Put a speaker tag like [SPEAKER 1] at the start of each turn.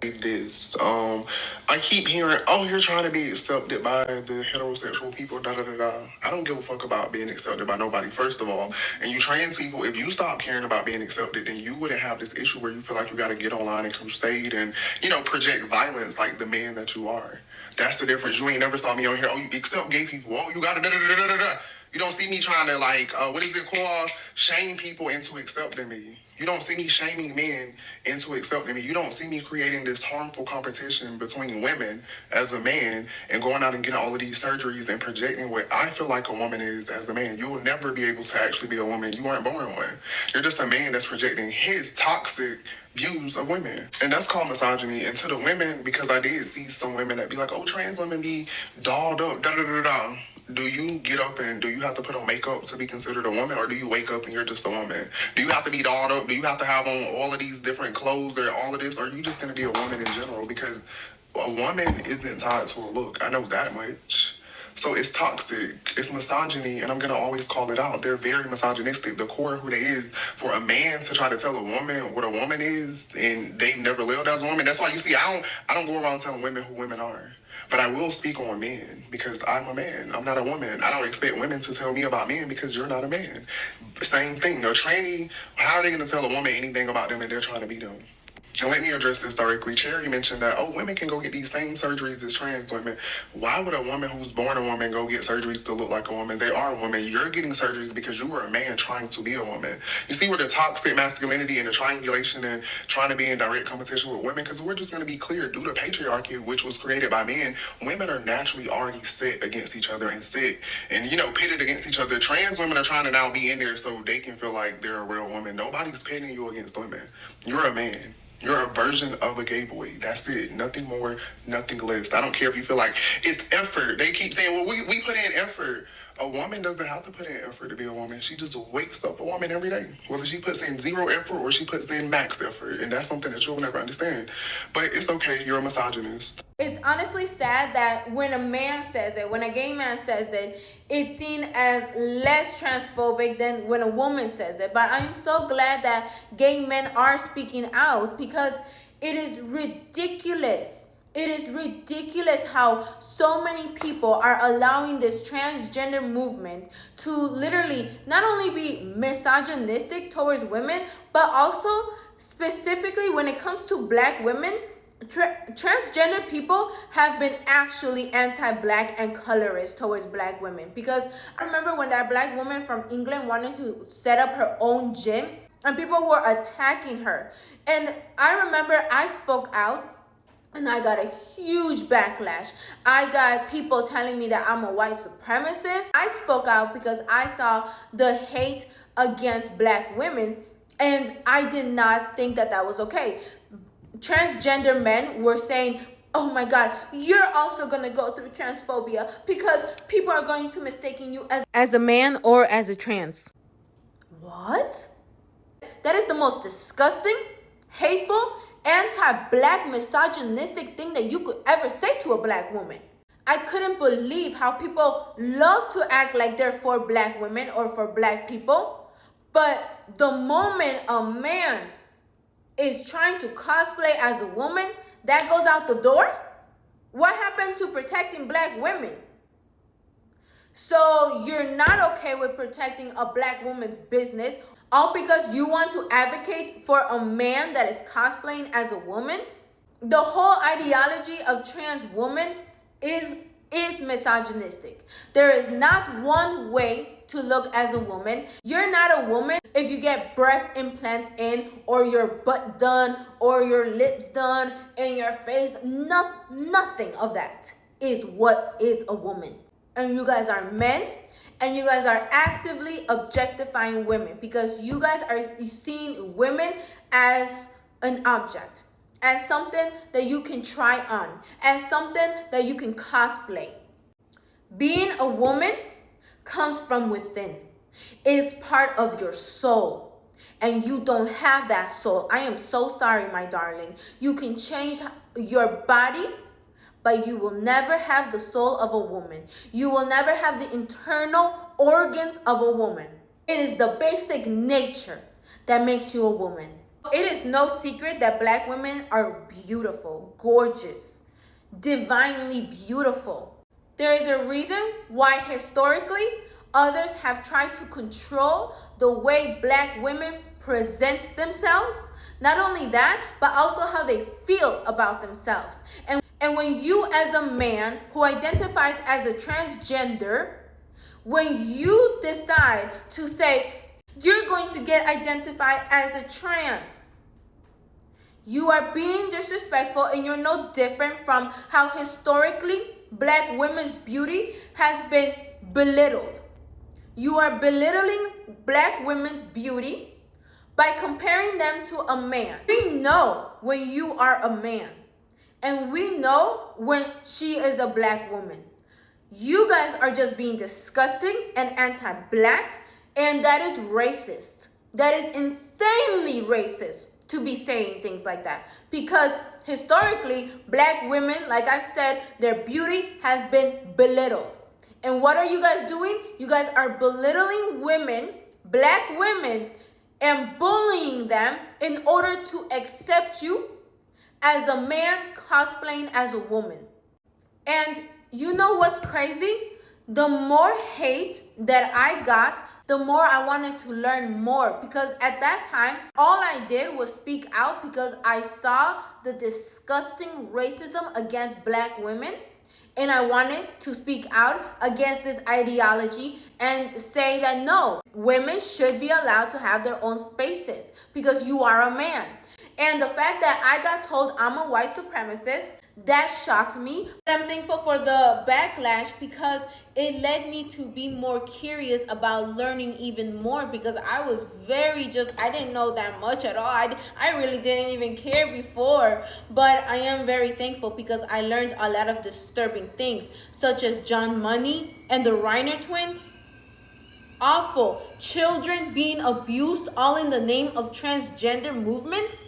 [SPEAKER 1] this. I keep hearing, oh, you're trying to be accepted by the heterosexual people, da da da da. I don't give a fuck about being accepted by nobody, first of all. And you trans people, if you stop caring about being accepted, then you wouldn't have this issue where you feel like you gotta get online and crusade and, project violence like the man that you are. That's the difference. You ain't never saw me on here, oh, you accept gay people, oh, you gotta da da da da da da. You don't see me trying to what is it called? Shame people into accepting me. You don't see me shaming men into accepting me. You don't see me creating this harmful competition between women as a man and going out and getting all of these surgeries and projecting what I feel like a woman is as a man. You will never be able to actually be a woman. You weren't born one. You're just a man that's projecting his toxic views of women. And that's called misogyny. And to the women, because I did see some women that be like, oh, trans women be dolled up, da da da da. Do you get up and do you have to put on makeup to be considered a woman, or do you wake up and you're just a woman? Do you have to be dolled up? Do you have to have on all of these different clothes or all of this? Or are you just going to be a woman in general? Because a woman isn't tied to a look. I know that much. So it's toxic, it's misogyny, and I'm gonna always call it out. They're very misogynistic. The core of who they is, for a man to try to tell a woman what a woman is, and they've never lived as a woman. That's why you see, I don't go around telling women who women are. But I will speak on men because I'm a man. I'm not a woman. I don't expect women to tell me about men because you're not a man. Same thing. A tranny, how are they going to tell a woman anything about them and they're trying to be them? And let me address this directly. Cherry mentioned that, oh, women can go get these same surgeries as trans women. Why would a woman who's born a woman go get surgeries to look like a woman? They are a woman. You're getting surgeries because you were a man trying to be a woman. You see where the toxic masculinity and the triangulation and trying to be in direct competition with women? Because we're just going to be clear, due to patriarchy, which was created by men, women are naturally already set against each other and pitted against each other. Trans women are trying to now be in there so they can feel like they're a real woman. Nobody's pitting you against women. You're a man. You're a version of a gay boy. That's it. Nothing more, nothing less. I don't care if you feel like it's effort. They keep saying, well, we put in effort. A woman doesn't have to put in effort to be a woman. She just wakes up a woman every day. Whether she puts in zero effort or she puts in max effort. And that's something that you'll never understand. But it's okay. You're a misogynist.
[SPEAKER 2] It's honestly sad that when a man says it, when a gay man says it, it's seen as less transphobic than when a woman says it. But I'm so glad that gay men are speaking out because it is ridiculous. It is ridiculous how so many people are allowing this transgender movement to literally not only be misogynistic towards women, but also specifically when it comes to Black women. Transgender people have been actually anti-Black and colorist towards Black women, because I remember when that Black woman from England wanted to set up her own gym and people were attacking her, and I remember I spoke out and I got a huge backlash. I got people telling me that I'm a white supremacist. I spoke out because I saw the hate against Black women, and I did not think that that was okay. Transgender men were saying, oh my God, you're also gonna go through transphobia because people are going to mistaking you as a man or as a trans. What? That is the most disgusting, hateful, anti-Black, misogynistic thing that you could ever say to a Black woman. I couldn't believe how people love to act like they're for Black women or for Black people, but the moment a man is trying to cosplay as a woman, that goes out the door. What happened to protecting Black women? So you're not okay with protecting a Black woman's business, all because you want to advocate for a man that is cosplaying as a woman? The whole ideology of trans woman is misogynistic. There is not one way to look as a woman. You're not a woman if you get breast implants in, or your butt done, or your lips done, and your face. Nothing of that is what is a woman. And you guys are men, and you guys are actively objectifying women because you guys are seeing women as an object, as something that you can try on, as something that you can cosplay. Being a woman comes from within. It's part of your soul, and you don't have that soul. I am so sorry, my darling. You can change your body, but you will never have the soul of a woman. You will never have the internal organs of a woman. It is the basic nature that makes you a woman. It is no secret that black women are beautiful, gorgeous, divinely beautiful. There is a reason why historically others have tried to control the way black women present themselves. Not only that, but also how they feel about themselves. And when you, as a man who identifies as a transgender, when you decide to say you're going to get identified as a trans, you are being disrespectful, and you're no different from how historically black women's beauty has been belittled. You are belittling black women's beauty by comparing them to a man. We know when you are a man, and we know when she is a black woman. You guys are just being disgusting and anti-black, and that is racist. That is insanely racist to be saying things like that, because historically black women, like I've said, their beauty has been belittled. And what are you guys doing? You guys are belittling women, black women, and bullying them in order to accept you as a man cosplaying as a woman. And you know what's crazy? The more hate that I got, the more I wanted to learn more, because at that time, all I did was speak out because I saw the disgusting racism against black women, and I wanted to speak out against this ideology and say that no, women should be allowed to have their own spaces because you are a man. And the fact that I got told I'm a white supremacist, that shocked me. I'm thankful for the backlash because it led me to be more curious about learning even more, because I was I didn't know that much at all. I really didn't even care before. But I am very thankful because I learned a lot of disturbing things, such as John Money and the Reiner twins. Awful. Children being abused all in the name of transgender movements.